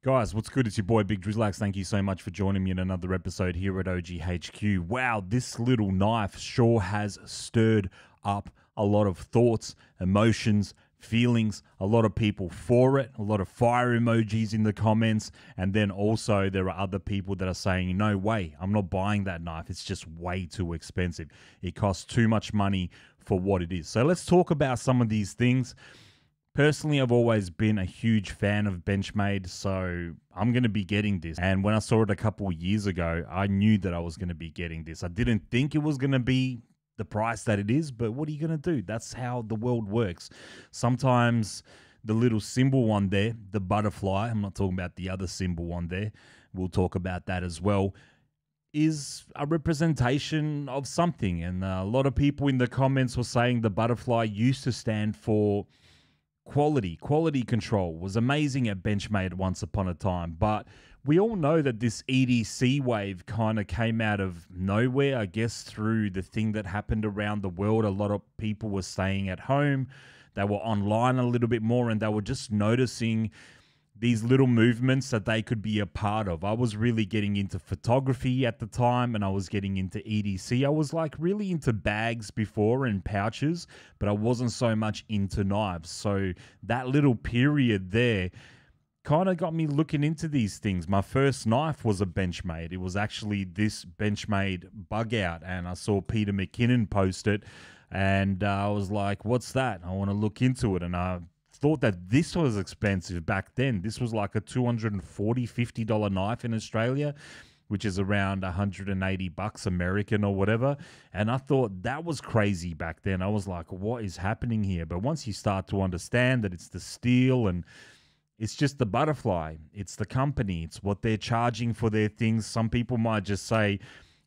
Guys, what's good? It's your boy Big Drizzlax. Thank you so much for joining me in another episode here at OGHQ. Wow, this little knife sure has stirred up a lot of thoughts, emotions, feelings, a lot of people for it, a lot of fire emojis in the comments, and then also there are other people that are saying, no way, I'm not buying that knife. It's just way too expensive. It costs too much money for what it is. So let's talk about some of these things. Personally, I've always been a huge fan of Benchmade, so I'm going to be getting this. And when I saw it a couple of years ago, I knew that I was going to be getting this. I didn't think it was going to be the price that it is, but what are you going to do? That's how the world works. Sometimes the little symbol one there, the butterfly, I'm not talking about the other symbol one there, we'll talk about that as well, is a representation of something. And a lot of people in the comments were saying the butterfly used to stand for quality control, was amazing at Benchmade once upon a time, but we all know that this EDC wave kind of came out of nowhere, I guess, through the thing that happened around the world. A lot of people were staying at home, they were online a little bit more, and they were just noticing these little movements that they could be a part of. I was really getting into photography at the time, and I was getting into EDC. I was like really into bags before and pouches, but I wasn't so much into knives. So that little period there kind of got me looking into these things. My first knife was a Benchmade. It was actually this Benchmade bug out, and I saw Peter McKinnon post it, and I was like, what's that? I want to look into it. And I thought that this was expensive back then. This was like a $240, $50 knife in Australia, which is around 180 bucks American or whatever. And I thought that was crazy back then. I was like, what is happening here? But once you start to understand that it's the steel and it's just the butterfly, it's the company, it's what they're charging for their things. Some people might just say,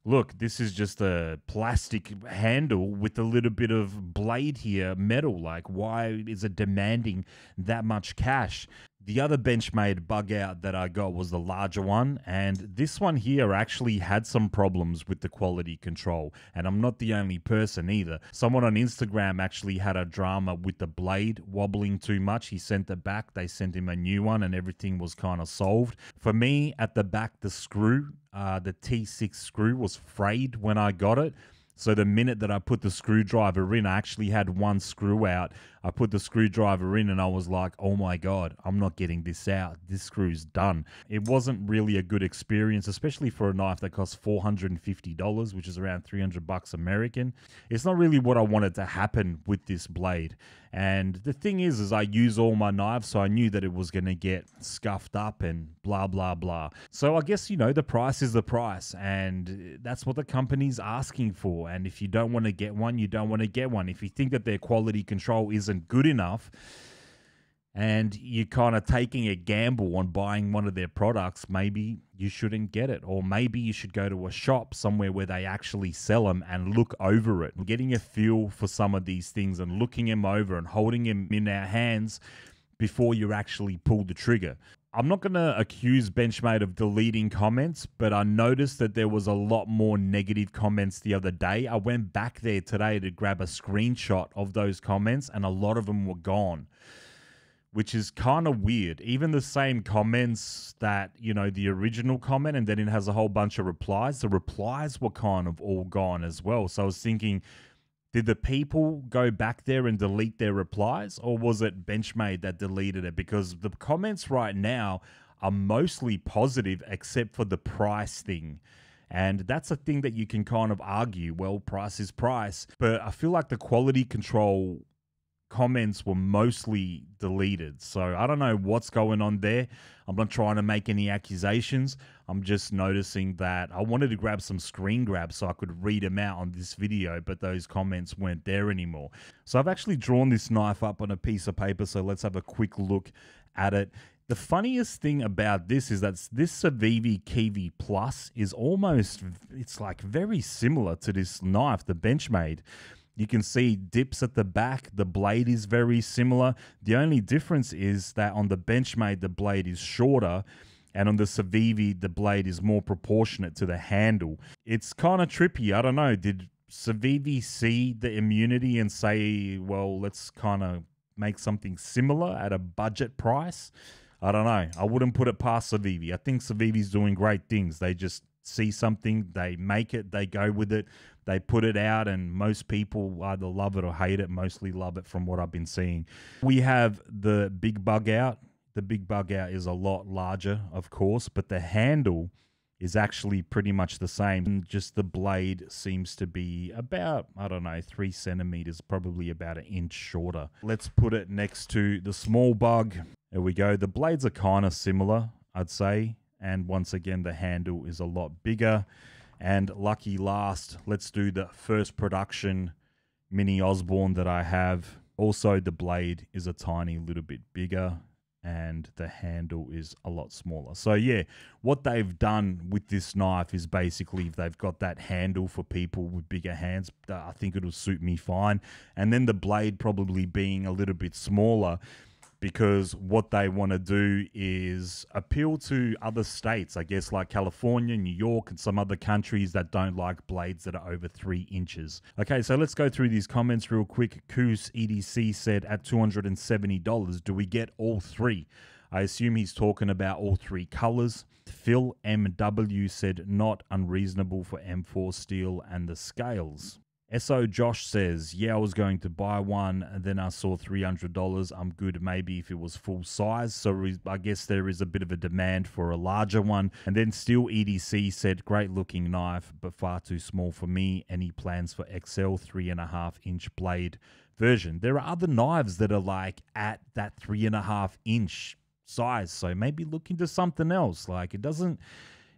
look, this is just a plastic handle with a little bit of blade here, metal. Like, why is it demanding that much cash? The other Benchmade bug out that I got was the larger one, and this one here actually had some problems with the quality control, and I'm not the only person either. Someone on Instagram actually had a drama with the blade wobbling too much. He sent it back, they sent him a new one, and everything was kind of solved. For me, at the back, the screw, the T6 screw was frayed when I got it. So the minute that I put the screwdriver in, I actually had one screw out. I put the screwdriver in and I was like, oh my God, I'm not getting this out. This screw's done. It wasn't really a good experience, especially for a knife that costs $450, which is around 300 bucks American. It's not really what I wanted to happen with this blade. And the thing is I use all my knives, so I knew that it was going to get scuffed up and blah, blah, blah. So I guess, you know, the price is the price, and that's what the company's asking for. And if you don't want to get one, you don't want to get one. If you think that their quality control isn't good enough and you're kind of taking a gamble on buying one of their products, maybe you shouldn't get it. Or maybe you should go to a shop somewhere where they actually sell them and look over it. Getting a feel for some of these things and looking them over and holding them in our hands before you actually pull the trigger. I'm not going to accuse Benchmade of deleting comments, but I noticed that there was a lot more negative comments the other day. I went back there today to grab a screenshot of those comments, and a lot of them were gone, which is kind of weird. Even the same comments that, you know, the original comment, and then it has a whole bunch of replies. The replies were kind of all gone as well. So I was thinking, did the people go back there and delete their replies, or was it Benchmade that deleted it? Because the comments right now are mostly positive except for the price thing. And that's a thing that you can kind of argue, well, price is price. But I feel like the quality control comments were mostly deleted. So I don't know what's going on there. I'm not trying to make any accusations. I'm just noticing that I wanted to grab some screen grabs so I could read them out on this video, but those comments weren't there anymore. So I've actually drawn this knife up on a piece of paper, so let's have a quick look at it. The funniest thing about this is that this Civivi Kiwi Plus is almost, it's like very similar to this knife, the Benchmade. You can see dips at the back. The blade is very similar. The only difference is that on the Benchmade, the blade is shorter, and on the Civivi, the blade is more proportionate to the handle. It's kind of trippy. I don't know. Did Civivi see the immunity and say, well, let's kind of make something similar at a budget price? I don't know. I wouldn't put it past Civivi. I think Civivi's doing great things. They just see something, they make it, they go with it, they put it out, and most people either love it or hate it. Mostly love it from what I've been seeing. We have the big bug out. The big bug out is a lot larger, of course, but the handle is actually pretty much the same. Just the blade seems to be about, I don't know, 3 centimeters, probably about an inch shorter. Let's put it next to the small bug. There we go. The blades are kind of similar, I'd say. And once again, the handle is a lot bigger. And lucky last, let's do the first production mini Osborne that I have. Also, the blade is a tiny little bit bigger and the handle is a lot smaller. So yeah, what they've done with this knife is basically they've got that handle for people with bigger hands. I think it'll suit me fine. And then the blade probably being a little bit smaller, because what they want to do is appeal to other states, I guess, like California, New York, and some other countries that don't like blades that are over 3 inches. Okay, so let's go through these comments real quick. Koos EDC said, at $270, do we get all 3? I assume he's talking about all 3 colors. Phil MW said, not unreasonable for M4 steel and the scales. SO Josh says, yeah, I was going to buy one, and then I saw $300. I'm good maybe if it was full size. So I guess there is a bit of a demand for a larger one. And then Steel EDC said, great looking knife, but far too small for me. Any plans for XL 3.5-inch blade version? There are other knives that are like at that 3.5-inch size. So maybe look into something else. Like it doesn't...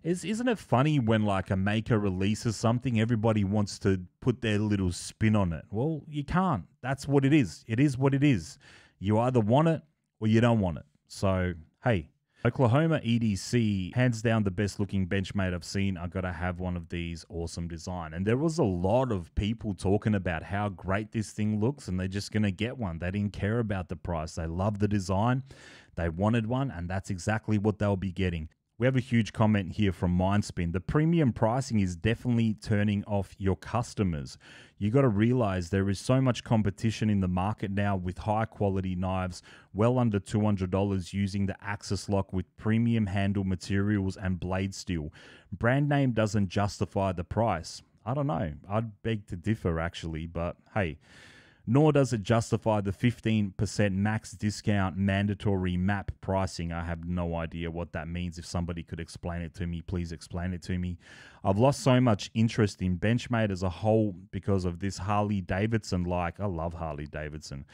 Isn't it funny when like a maker releases something, everybody wants to put their little spin on it? Well, you can't. That's what it is. It is what it is. You either want it or you don't want it. So, hey, Oklahoma EDC, hands down the best looking Benchmade I've seen. I got to have one of these. Awesome design. And there was a lot of people talking about how great this thing looks, and they're just going to get one. They didn't care about the price. They loved the design. They wanted one, and that's exactly what they'll be getting. We have a huge comment here from Mindspin. The premium pricing is definitely turning off your customers. You got to realize there is so much competition in the market now with high quality knives, well under $200 using the Axis lock with premium handle materials and blade steel. Brand name doesn't justify the price. I don't know. I'd beg to differ actually, but hey. Nor does it justify the 15% max discount mandatory MAP pricing. I have no idea what that means. If somebody could explain it to me, please explain it to me. I've lost so much interest in Benchmade as a whole because of this Harley-Davidson-like, I love Harley-Davidson,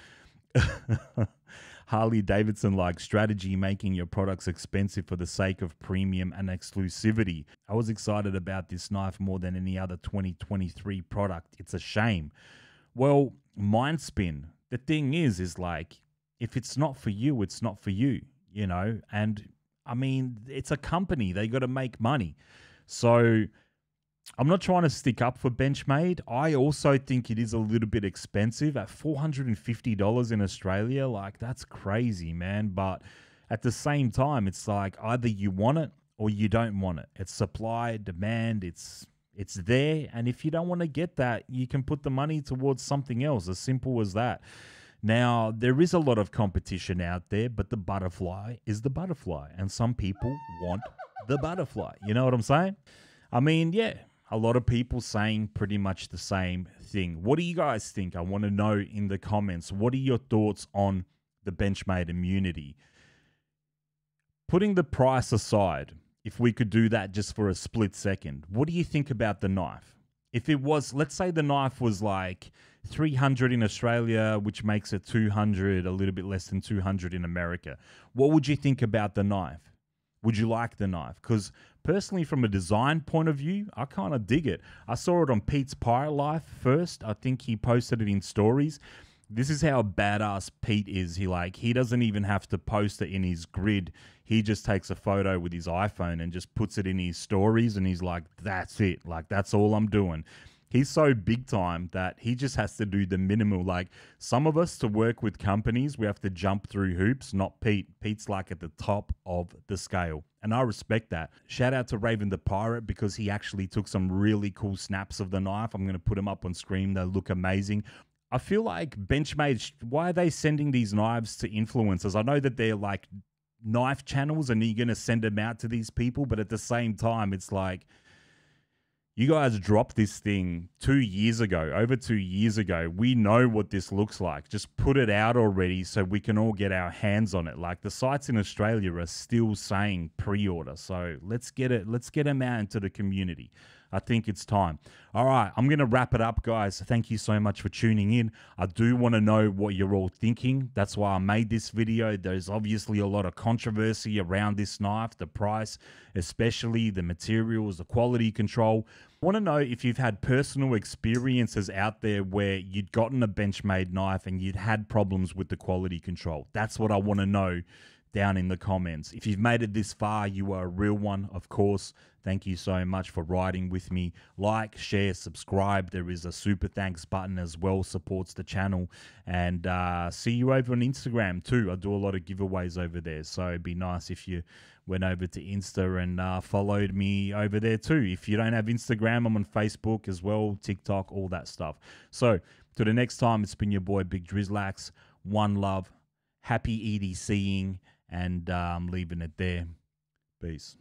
Harley-Davidson-like strategy, making your products expensive for the sake of premium and exclusivity. I was excited about this knife more than any other 2023 product. It's a shame. Well, Mindspin, the thing is like, if it's not for you, it's not for you, you know? And I mean, it's a company, they got to make money. So I'm not trying to stick up for Benchmade. I also think it is a little bit expensive at $450 in Australia. Like, that's crazy, man. But at the same time, it's like either you want it or you don't want it. It's supply, demand, it's there, and if you don't want to get that, you can put the money towards something else, as simple as that. Now, there is a lot of competition out there, but the butterfly is the butterfly, and some people want the butterfly. You know what I'm saying? I mean, yeah, a lot of people saying pretty much the same thing. What do you guys think? I want to know in the comments. What are your thoughts on the Benchmade immunity? Putting the price aside, if we could do that just for a split second, what do you think about the knife? If it was, let's say the knife was like $300 in Australia, which makes it $200, a little bit less than $200 in America, what would you think about the knife? Would you like the knife? Because personally, from a design point of view, I kind of dig it. I saw it on Pete's Pirate Life first. I think he posted it in stories. This is how badass Pete is. He doesn't even have to post it in his grid. He just takes a photo with his iPhone and just puts it in his stories, and he's like, that's it. Like, that's all I'm doing. He's so big time that he just has to do the minimal. Like, some of us to work with companies, we have to jump through hoops, not Pete. Pete's like at the top of the scale, and I respect that. Shout out to Raven the Pirate, because he actually took some really cool snaps of the knife. I'm going to put them up on screen. They look amazing. I feel like Benchmade, why are they sending these knives to influencers? I know that they're like knife channels and you're going to send them out to these people. But at the same time, it's like, you guys dropped this thing 2 years ago, over 2 years ago. We know what this looks like. Just put it out already so we can all get our hands on it. Like, the sites in Australia are still saying pre-order. So let's get it. Let's get them out into the community. I think it's time. All right, I'm going to wrap it up, guys. Thank you so much for tuning in. I do want to know what you're all thinking. That's why I made this video. There's obviously a lot of controversy around this knife, the price, especially the materials, the quality control. I want to know if you've had personal experiences out there where you'd gotten a Benchmade knife and you'd had problems with the quality control. That's what I want to know down in the comments. If you've made it this far, you are a real one, of course. Thank you so much for riding with me. Like, share, subscribe. There is a super thanks button as well, supports the channel. And see you over on Instagram too. I do a lot of giveaways over there, so it'd be nice if you went over to Insta and followed me over there too. If you don't have Instagram, I'm on Facebook as well, TikTok, all that stuff. So till the next time, it's been your boy Big Drizzlax. One love, happy EDCing, and I'm leaving it there. Peace.